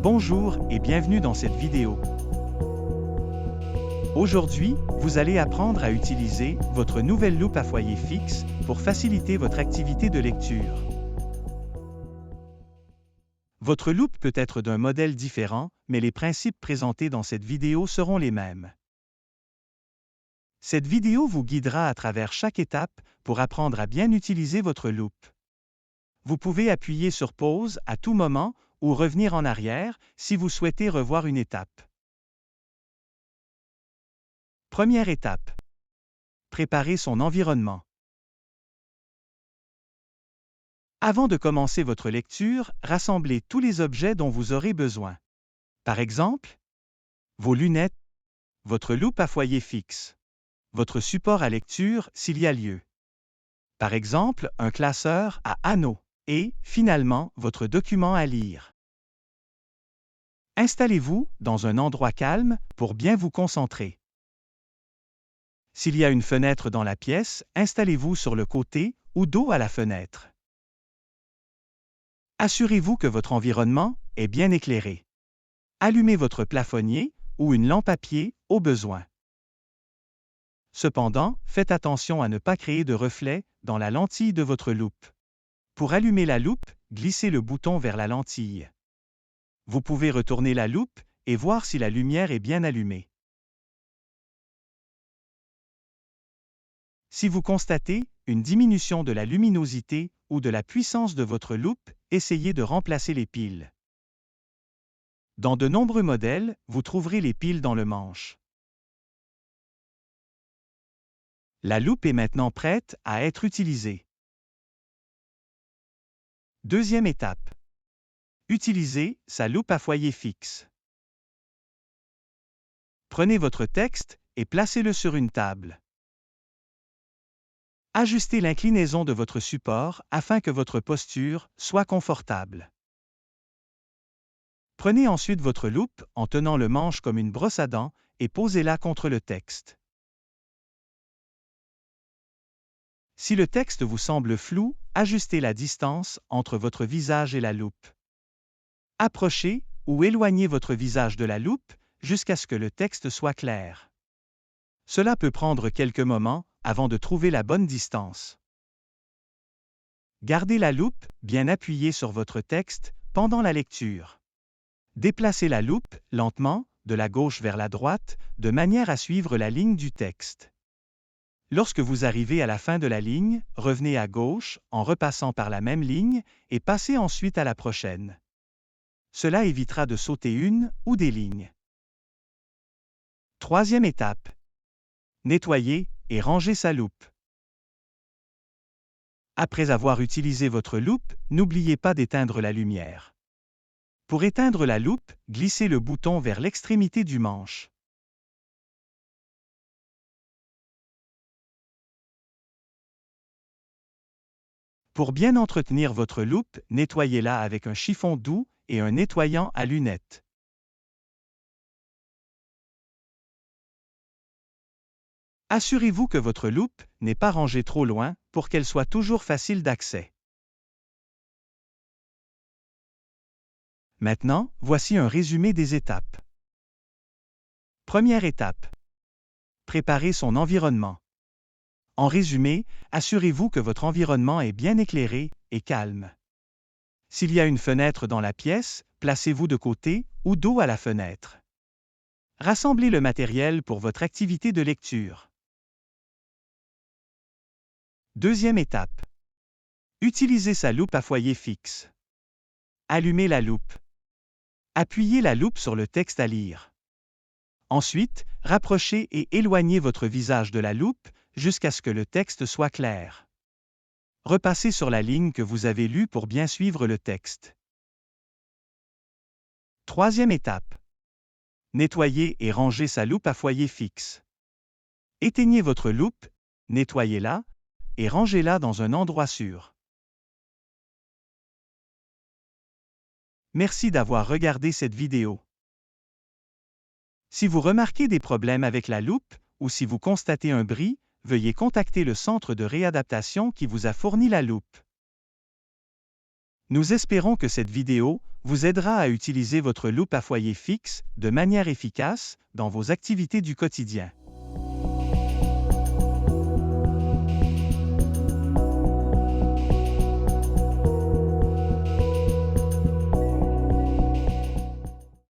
Bonjour et bienvenue dans cette vidéo. Aujourd'hui, vous allez apprendre à utiliser votre nouvelle loupe à foyer fixe pour faciliter votre activité de lecture. Votre loupe peut être d'un modèle différent, mais les principes présentés dans cette vidéo seront les mêmes. Cette vidéo vous guidera à travers chaque étape pour apprendre à bien utiliser votre loupe. Vous pouvez appuyer sur pause à tout moment ou revenir en arrière si vous souhaitez revoir une étape. Première étape. Préparer son environnement. Avant de commencer votre lecture, rassemblez tous les objets dont vous aurez besoin. Par exemple, vos lunettes, votre loupe à foyer fixe, votre support à lecture s'il y a lieu. Par exemple, un classeur à anneaux et, finalement, votre document à lire. Installez-vous dans un endroit calme pour bien vous concentrer. S'il y a une fenêtre dans la pièce, installez-vous sur le côté ou dos à la fenêtre. Assurez-vous que votre environnement est bien éclairé. Allumez votre plafonnier ou une lampe à pied au besoin. Cependant, faites attention à ne pas créer de reflets dans la lentille de votre loupe. Pour allumer la loupe, glissez le bouton vers la lentille. Vous pouvez retourner la loupe et voir si la lumière est bien allumée. Si vous constatez une diminution de la luminosité ou de la puissance de votre loupe, essayez de remplacer les piles. Dans de nombreux modèles, vous trouverez les piles dans le manche. La loupe est maintenant prête à être utilisée. Deuxième étape. Utilisez sa loupe à foyer fixe. Prenez votre texte et placez-le sur une table. Ajustez l'inclinaison de votre support afin que votre posture soit confortable. Prenez ensuite votre loupe en tenant le manche comme une brosse à dents et posez-la contre le texte. Si le texte vous semble flou, ajustez la distance entre votre visage et la loupe. Approchez ou éloignez votre visage de la loupe jusqu'à ce que le texte soit clair. Cela peut prendre quelques moments avant de trouver la bonne distance. Gardez la loupe bien appuyée sur votre texte pendant la lecture. Déplacez la loupe lentement, de la gauche vers la droite, de manière à suivre la ligne du texte. Lorsque vous arrivez à la fin de la ligne, revenez à gauche en repassant par la même ligne et passez ensuite à la prochaine. Cela évitera de sauter une ou des lignes. Troisième étape. Nettoyer et ranger sa loupe. Après avoir utilisé votre loupe, n'oubliez pas d'éteindre la lumière. Pour éteindre la loupe, glissez le bouton vers l'extrémité du manche. Pour bien entretenir votre loupe, nettoyez-la avec un chiffon doux et un nettoyant à lunettes. Assurez-vous que votre loupe n'est pas rangée trop loin pour qu'elle soit toujours facile d'accès. Maintenant, voici un résumé des étapes. Première étape. Préparer son environnement. En résumé, assurez-vous que votre environnement est bien éclairé et calme. S'il y a une fenêtre dans la pièce, placez-vous de côté ou dos à la fenêtre. Rassemblez le matériel pour votre activité de lecture. Deuxième étape. Utilisez sa loupe à foyer fixe. Allumez la loupe. Appuyez la loupe sur le texte à lire. Ensuite, rapprochez et éloignez votre visage de la loupe jusqu'à ce que le texte soit clair. Repassez sur la ligne que vous avez lue pour bien suivre le texte. Troisième étape. Nettoyer et ranger sa loupe à foyer fixe. Éteignez votre loupe, nettoyez-la et rangez-la dans un endroit sûr. Merci d'avoir regardé cette vidéo. Si vous remarquez des problèmes avec la loupe ou si vous constatez un bris, veuillez contacter le centre de réadaptation qui vous a fourni la loupe. Nous espérons que cette vidéo vous aidera à utiliser votre loupe à foyer fixe de manière efficace dans vos activités du quotidien.